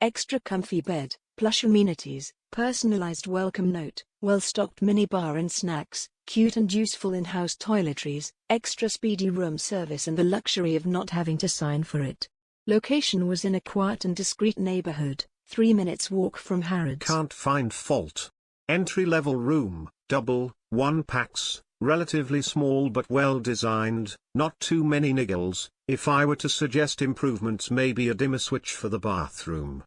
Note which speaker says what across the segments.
Speaker 1: extra comfy bed, plush amenities, personalized welcome note, well-stocked minibar and snacks, cute and useful in-house toiletries, extra speedy room service and the luxury of not having to sign for it. Location was in a quiet and discreet neighborhood, 3 minutes walk from Harrods.
Speaker 2: Can't find fault. Entry-level room, double, 1 pax, relatively small but well designed, not too many niggles. If I were to suggest improvements, maybe a dimmer switch for the bathroom.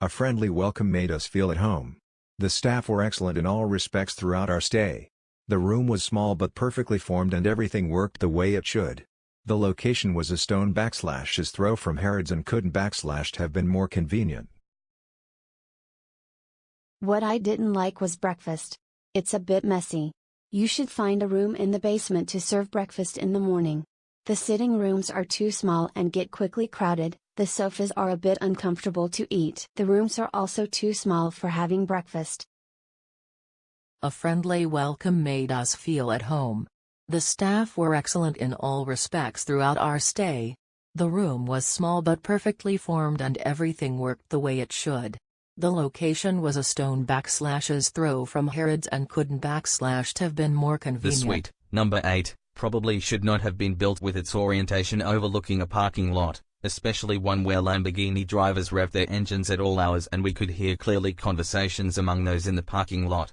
Speaker 3: A friendly welcome made us feel at home. The staff were excellent in all respects throughout our stay. The room was small but perfectly formed and everything worked the way it should. The location was a stone/his throw from Harrods and couldn't have been more convenient.
Speaker 4: What I didn't like was breakfast. It's a bit messy. You should find a room in the basement to serve breakfast in the morning. The sitting rooms are too small and get quickly crowded, the sofas are a bit uncomfortable to eat. The rooms are also too small for having breakfast.
Speaker 5: A friendly welcome made us feel at home. The staff were excellent in all respects throughout our stay. The room was small but perfectly formed and everything worked the way it should. The location was a stone/his throw from Harrods and couldn't have been more convenient.
Speaker 6: The suite, number 8, probably should not have been built with its orientation overlooking a parking lot, especially one where Lamborghini drivers rev their engines at all hours and we could hear clearly conversations among those in the parking lot.